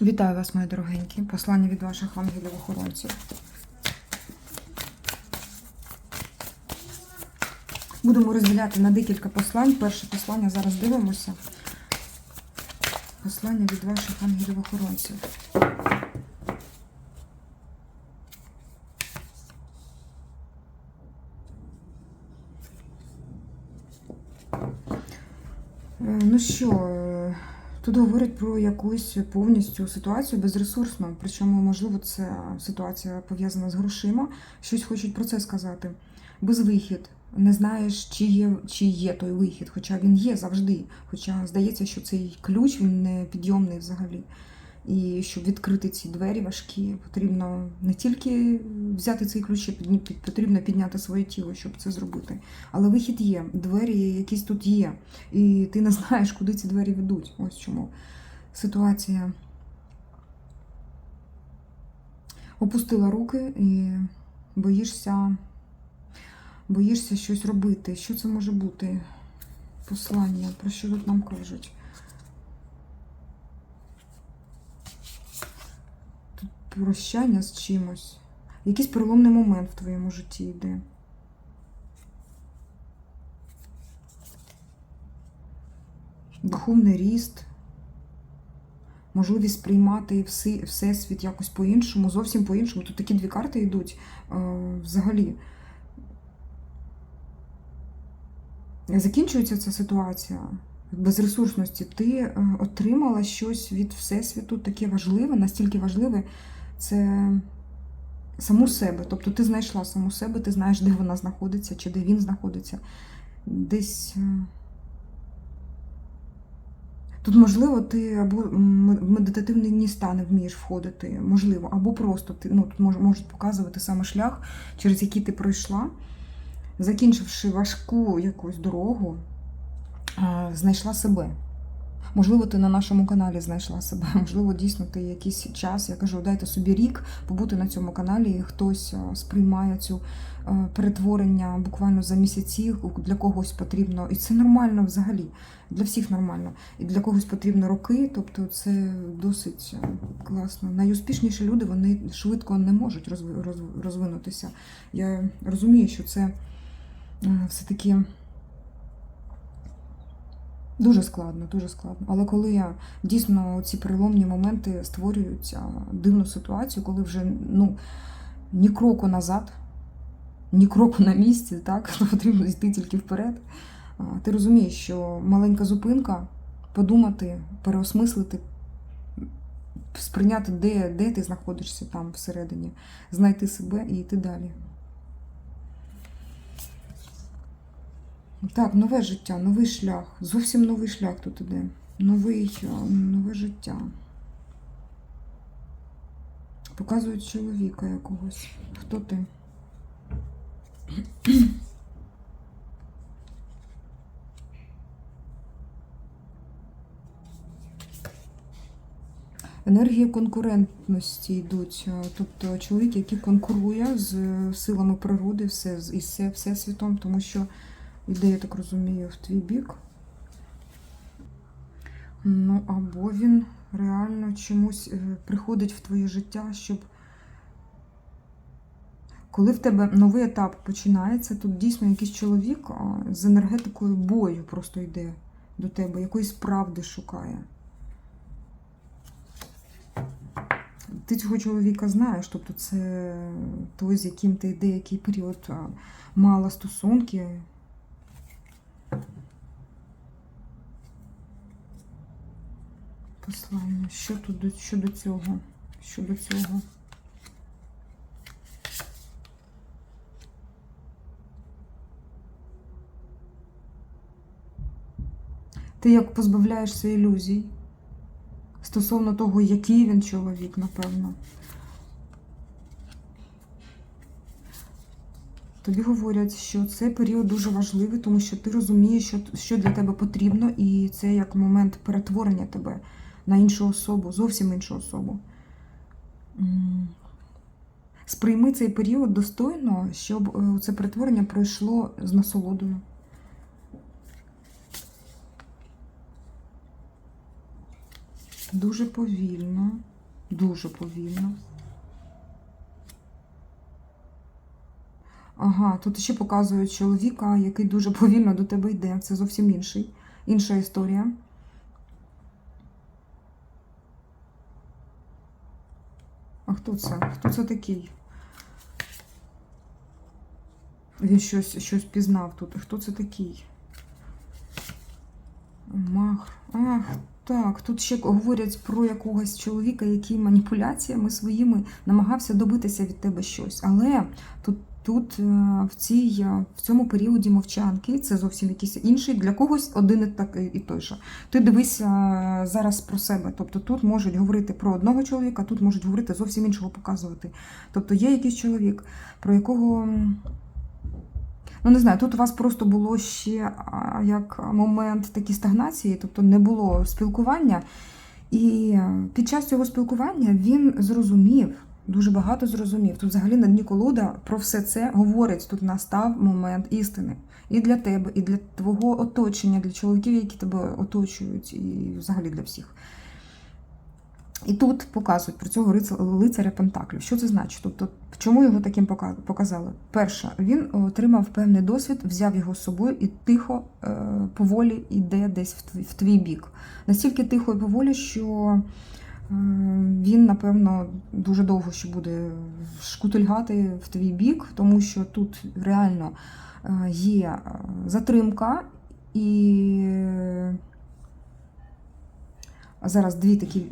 Вітаю вас, мої дорогенькі. Послання від ваших ангелів-охоронців. Будемо розділяти на декілька послань. Перше послання зараз дивимося. Послання від ваших ангелів-охоронців. Ну що, тут говорять про якусь повністю ситуацію безресурсну, причому, можливо, це ситуація пов'язана з грошима, щось хочуть про це сказати. Безвихід, не знаєш, чи є той вихід, хоча він є завжди, хоча здається, що цей ключ, він не підйомний взагалі. І щоб відкрити ці двері важкі, потрібно не тільки взяти цей ключ, потрібно підняти своє тіло, щоб це зробити. Але вихід є, двері якісь тут є. І ти не знаєш, куди ці двері ведуть. Ось чому ситуація. Опустила руки і боїшся щось робити. Що це може бути? Послання, про що тут нам кажуть? Прощання з чимось. Якийсь переломний момент в твоєму житті йде. Духовний ріст. Можливість сприймати всесвіт якось по-іншому, зовсім по-іншому. Тут такі дві карти йдуть взагалі. Закінчується ця ситуація безресурсності. Ти отримала щось від всесвіту таке важливе, настільки важливе, це саму себе. Тобто ти знайшла саму себе, ти знаєш, де вона знаходиться, чи де він знаходиться. Десь тут, можливо, ти або в медитативні стани вмієш входити, можливо, або просто ти, тут можуть показувати саме шлях, через який ти пройшла, закінчивши важку якусь дорогу, знайшла себе. Можливо, ти на нашому каналі знайшла себе, можливо, дійсно ти якийсь час, я кажу, дайте собі рік побути на цьому каналі, і хтось сприймає цю перетворення буквально за місяці, для когось потрібно, і це нормально взагалі, для всіх нормально, і для когось потрібно роки, тобто це досить класно. Найуспішніші люди, вони швидко не можуть розвинутися. Я розумію, що це все-таки дуже складно, дуже складно. Але коли дійсно ці переломні моменти створюють дивну ситуацію, коли вже ні кроку назад, ні кроку на місці, так, потрібно йти тільки вперед, ти розумієш, що маленька зупинка, подумати, переосмислити, сприйняти, де ти знаходишся там всередині, знайти себе і йти далі. Так, нове життя, новий шлях. Зовсім новий шлях тут іде. Нове життя. Показують чоловіка якогось. Хто ти? Енергії конкурентності йдуть. Тобто чоловік, який конкурує з силами природи, із всесвітом, тому що йде, я так розумію, в твій бік. Або він реально чомусь приходить в твоє життя, щоб... Коли в тебе новий етап починається, тут дійсно якийсь чоловік з енергетикою бою просто йде до тебе, якоїсь правди шукає. Ти цього чоловіка знаєш, тобто це той, з яким ти деякий період мала стосунки. Послання. Що тут щодо цього? Щодо цього. Ти як позбавляєшся ілюзій стосовно того, який він чоловік, напевно. Тобі говорять, що цей період дуже важливий, тому що ти розумієш, що для тебе потрібно, і це як момент перетворення тебе на іншу особу, зовсім іншу особу. Сприйми цей період достойно, щоб це перетворення пройшло з насолодою. Дуже повільно. Дуже повільно. Ага, тут ще показують чоловіка, який дуже повільно до тебе йде. Це зовсім інша історія. А хто це? Хто це такий? Він щось пізнав тут. Хто це такий? Мах. Ах, так. Тут ще говорять про якогось чоловіка, який маніпуляціями своїми намагався добитися від тебе щось. Але тут в цьому періоді мовчанки це зовсім якийсь інший, для когось один і той же. Ти дивись зараз про себе. Тобто тут можуть говорити про одного чоловіка, тут можуть говорити зовсім іншого показувати. Тобто є якийсь чоловік, про якого... Ну, не знаю, тут у вас просто було ще як момент такій стагнації, тобто не було спілкування. І під час цього спілкування він зрозумів, дуже багато зрозумів. Тут взагалі на дні колода про все це говорить. Тут настав момент істини. І для тебе, і для твого оточення, для чоловіків, які тебе оточують, і взагалі для всіх. І тут показують про цього лицаря Пентаклів. Що це значить? Тобто, чому його таким показали? Перше, він отримав певний досвід, взяв його з собою і тихо, поволі йде десь в твій бік. Настільки тихо і поволі, що він, напевно, дуже довго ще буде шкутильгати в твій бік, тому що тут реально є затримка і... Зараз дві такі,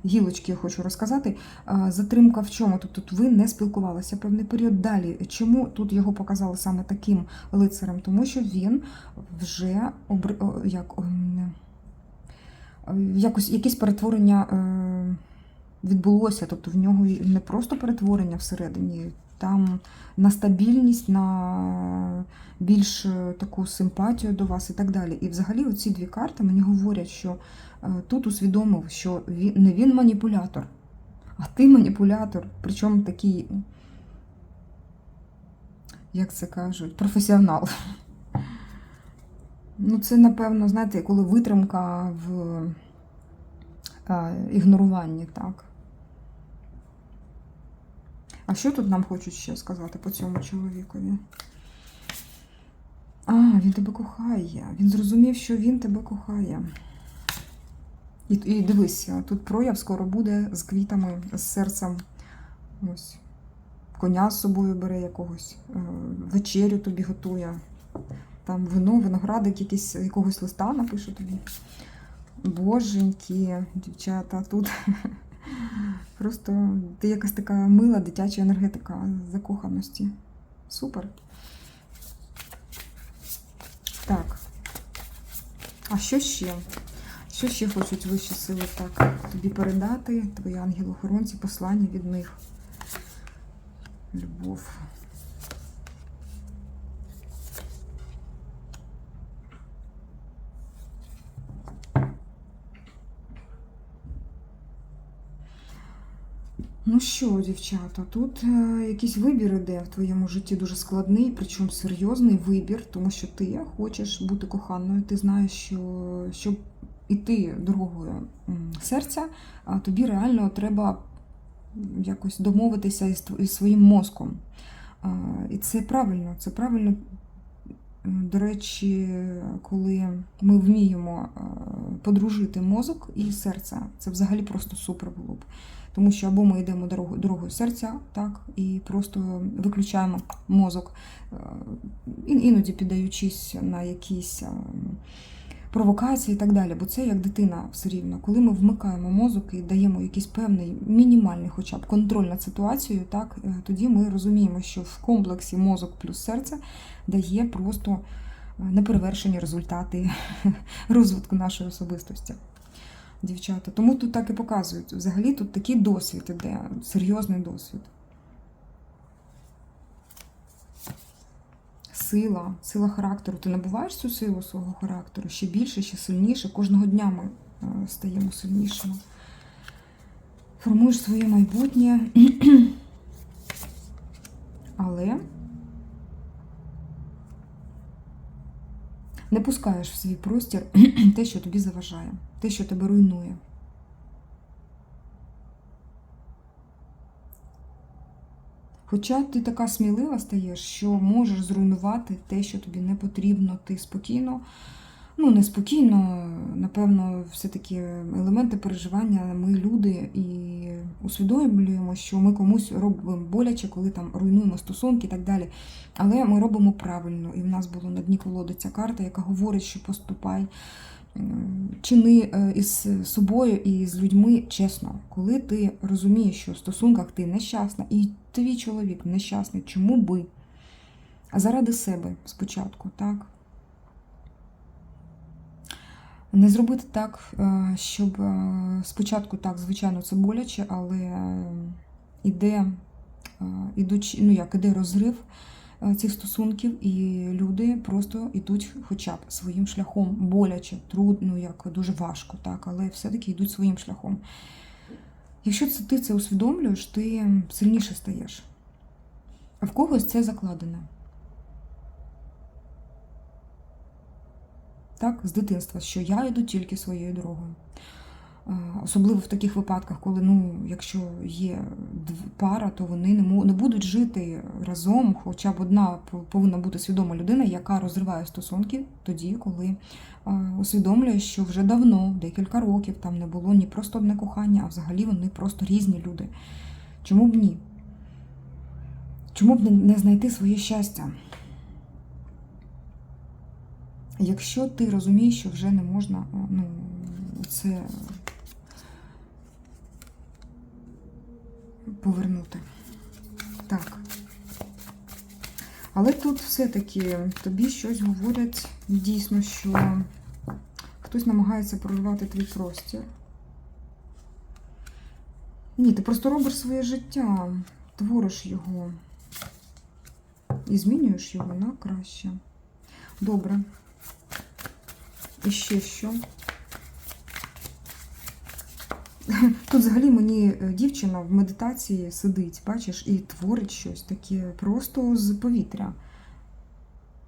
гілочки я хочу розказати. Затримка в чому? Тобто ви не спілкувалися певний період. Далі, чому тут його показали саме таким лицарем? Тому що він вже якесь перетворення відбулося. Тобто в нього не просто перетворення всередині, там на стабільність, на більш таку симпатію до вас і так далі. І взагалі оці дві карти мені говорять, що тут усвідомив, що не він маніпулятор, а ти маніпулятор. Причому такий, як це кажуть, професіонал. Ну це, напевно, знаєте, коли витримка в ігноруванні, так. А що тут нам хочуть ще сказати по цьому чоловікові? Він тебе кохає. Він зрозумів, що він тебе кохає. І дивись, тут прояв скоро буде з квітами, з серцем. Ось. Коня з собою бере якогось, вечерю тобі готує. Там вино, виноградик, якогось листа напише тобі. Боженьки, дівчата, тут... Просто ти якась така мила дитяча енергетика закоханості. Супер. Так. А що ще? Що ще хочуть вищі сили так тобі передати? Твої ангели-охоронці, послання від них. Любов. Ну що, дівчата, тут якийсь вибір іде в твоєму житті дуже складний, причому серйозний вибір, тому що ти хочеш бути коханою, ти знаєш, що щоб іти дорогою серця, тобі реально треба якось домовитися із своїм мозком. І це правильно, це правильно. До речі, коли ми вміємо подружити мозок і серце, це взагалі просто супер було б. Тому що або ми йдемо дорогою серця, так, і просто виключаємо мозок, іноді піддаючись на якісь провокації і так далі. Бо це як дитина все рівно. Коли ми вмикаємо мозок і даємо якийсь певний, мінімальний хоча б контроль над ситуацією, так, тоді ми розуміємо, що в комплексі мозок плюс серце дає просто неперевершені результати розвитку нашої особистості. Дівчата. Тому тут так і показують. Взагалі тут такий досвід іде, серйозний досвід. Сила характеру. Ти набуваєш цю силу свого характеру ще більше, ще сильніше. Кожного дня ми стаємо сильнішими. Формуєш своє майбутнє. Не пускаєш в свій простір те, що тобі заважає, те, що тебе руйнує. Хоча ти така смілива стаєш, що можеш зруйнувати те, що тобі не потрібно. Ти спокійно, ну не спокійно, напевно, все-таки елементи переживання, ми люди, і усвідомлюємо, що ми комусь робимо боляче, коли там руйнуємо стосунки і так далі. Але ми робимо правильно. І в нас було на дні колоди ця карта, яка говорить, що поступай, чини із собою і з людьми чесно. Коли ти розумієш, що в стосунках ти нещасна, і твій чоловік нещасний, чому би? А заради себе спочатку, так? Не зробити так, щоб спочатку, так, звичайно, це боляче, але іде розрив цих стосунків, і люди просто йдуть хоча б своїм шляхом. Боляче, трудно, дуже важко, так, але все-таки йдуть своїм шляхом. Якщо ти це усвідомлюєш, ти сильніше стаєш. А в когось це закладене. Так, з дитинства, що я йду тільки своєю дорогою. Особливо в таких випадках, коли, якщо є пара, то вони не будуть жити разом, хоча б одна повинна бути свідома людина, яка розриває стосунки тоді, коли усвідомлює, що вже давно, декілька років, там не було ні просто одне кохання, а взагалі вони просто різні люди. Чому б ні? Чому б не знайти своє щастя? Якщо ти розумієш, що вже не можна, це повернути. Так. Але тут все-таки тобі щось говорять дійсно, що хтось намагається проривати твій простір. Ні, ти просто робиш своє життя, твориш його і змінюєш його на краще. Добре. І ще що? Тут взагалі мені дівчина в медитації сидить, бачиш, і творить щось таке просто з повітря.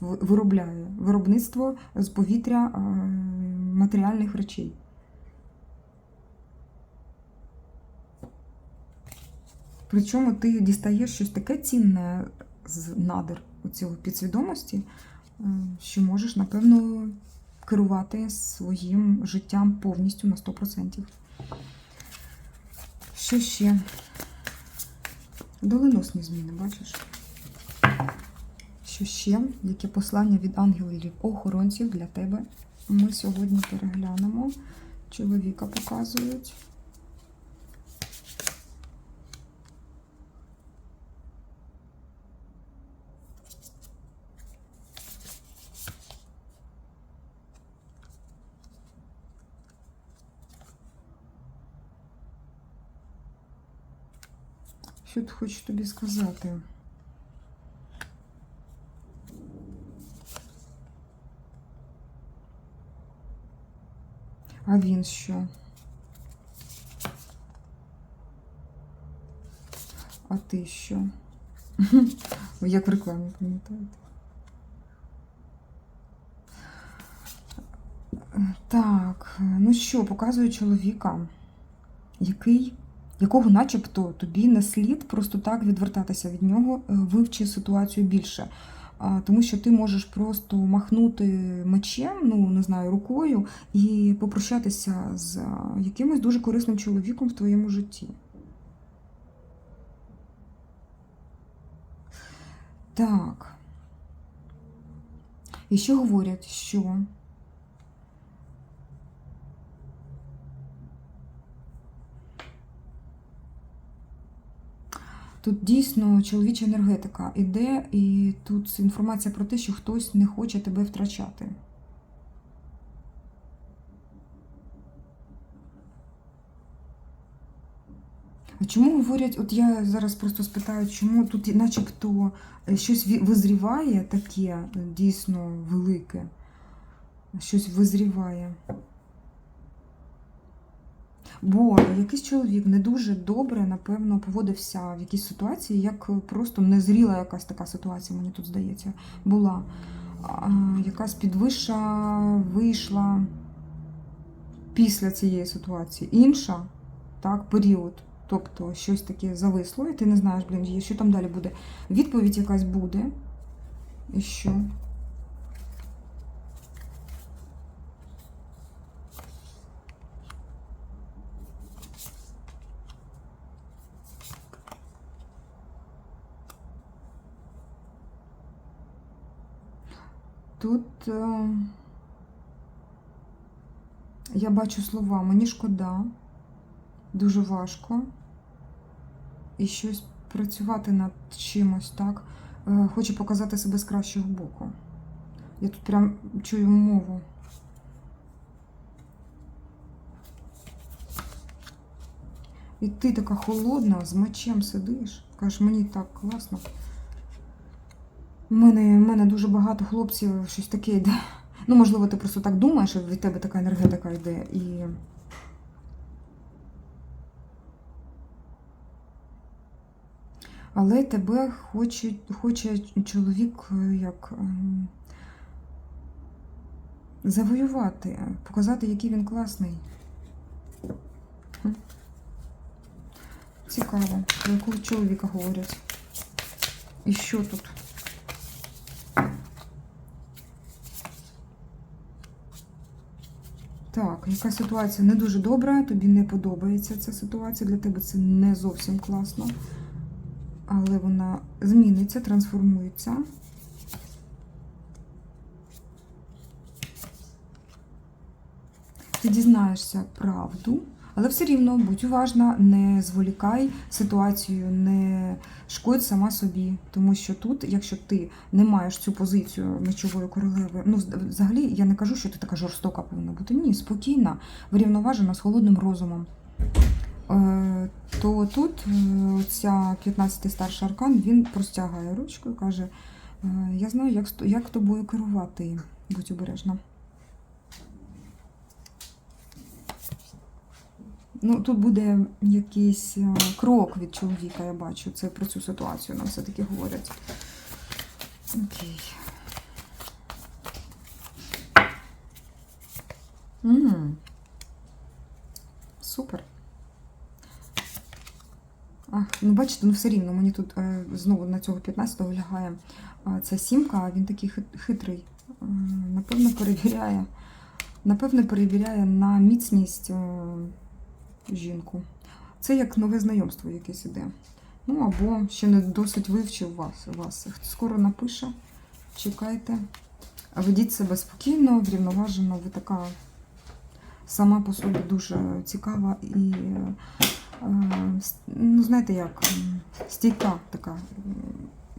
Виробляє. Виробництво з повітря матеріальних речей. Причому ти дістаєш щось таке цінне з надр цього підсвідомості, що можеш, напевно, керувати своїм життям повністю на 100%. Що ще? Доленосні зміни, бачиш? Що ще? Яке послання від ангелів-охоронців для тебе? Ми сьогодні переглянемо. Чоловіка показують. Що ти хочеш тобі сказати? А він що? А ти що? Як в рекламі, пам'ятаєте? Так, ну що, показую чоловіка, якого начебто тобі не слід просто так відвертатися від нього, вивчи ситуацію більше. Тому що ти можеш просто махнути мечем, не знаю, рукою, і попрощатися з якимось дуже корисним чоловіком в твоєму житті. Так. І що говорять, що тут дійсно чоловіча енергетика іде, і тут інформація про те, що хтось не хоче тебе втрачати. А чому говорять, от я зараз просто спитаю, чому тут начебто щось визріває таке дійсно велике, щось визріває. Бо якийсь чоловік не дуже добре, напевно, поводився в якійсь ситуації, як просто незріла якась така ситуація, мені тут здається, була. якась підвища вийшла після цієї ситуації. Інша, так, період. Тобто щось таке зависло, і ти не знаєш, що там далі буде. Відповідь якась буде. І що? Тут я бачу слова, мені шкода, дуже важко. І щось працювати над чимось, так? Хочу показати себе з кращого боку. Я тут прям чую мову. І ти така холодна, з мечем сидиш. Кажеш, мені так класно. У мене дуже багато хлопців, щось таке йде. Ну, можливо, ти просто так думаєш, що від тебе така енергетика йде. Але тебе хоче чоловік як завоювати, показати, який він класний. Цікаво, про якого чоловіка говорять. І що тут? Так, яка ситуація не дуже добра, тобі не подобається ця ситуація, для тебе це не зовсім класно. Але вона зміниться, трансформується. Ти дізнаєшся правду, але все рівно будь уважна, не зволікай ситуацію, не шкодь сама собі. Тому що тут, якщо ти не маєш цю позицію мечової королеви, ну, взагалі, я не кажу, що ти така жорстока повинна бути. Ні, спокійна, врівноважена, з холодним розумом. То тут ця 15-й старший аркан, він простягає ручку і каже, я знаю, як тобою керувати, будь обережна. Ну, тут буде якийсь крок від чоловіка, я бачу, це про цю ситуацію нам все-таки говорять. Окей. Супер. Ну, бачите, ну все рівно, мені тут знову на цього 15-го лягає ця сімка, а він такий хитрий. Напевно, перевіряє на міцність жінку. Це як нове знайомство якесь іде. Ну, або ще не досить вивчив вас. Скоро напише, чекайте. Ведіть себе спокійно, врівноважено, ви така сама по собі дуже цікава і, ну, знаєте як, стійка така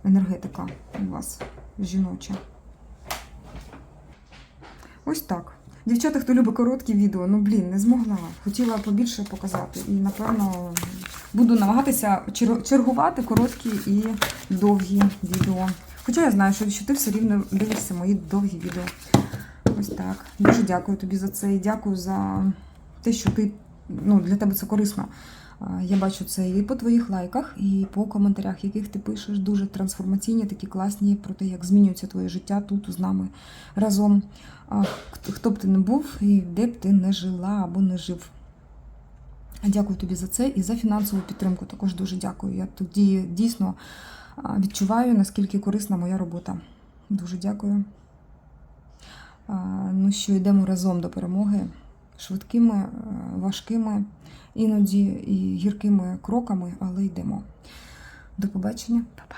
енергетика у вас жіноча. Ось так. Дівчата, хто любить короткі відео, ну, блін, не змогла. Хотіла побільше показати. І, напевно, буду намагатися чергувати короткі і довгі відео. Хоча я знаю, що ти все рівно дивишся мої довгі відео. Ось так. Дуже дякую тобі за це. І дякую за те, що ти, ну, для тебе це корисно. Я бачу це і по твоїх лайках, і по коментарях, яких ти пишеш. Дуже трансформаційні, такі класні, про те, як змінюється твоє життя тут з нами разом. Хто б ти не був і де б ти не жила або не жив. Дякую тобі за це і за фінансову підтримку. Також дуже дякую. Я тоді дійсно відчуваю, наскільки корисна моя робота. Дуже дякую. Ну що, йдемо разом до перемоги. Швидкими, важкими, іноді і гіркими кроками, але йдемо. До побачення. Па-па.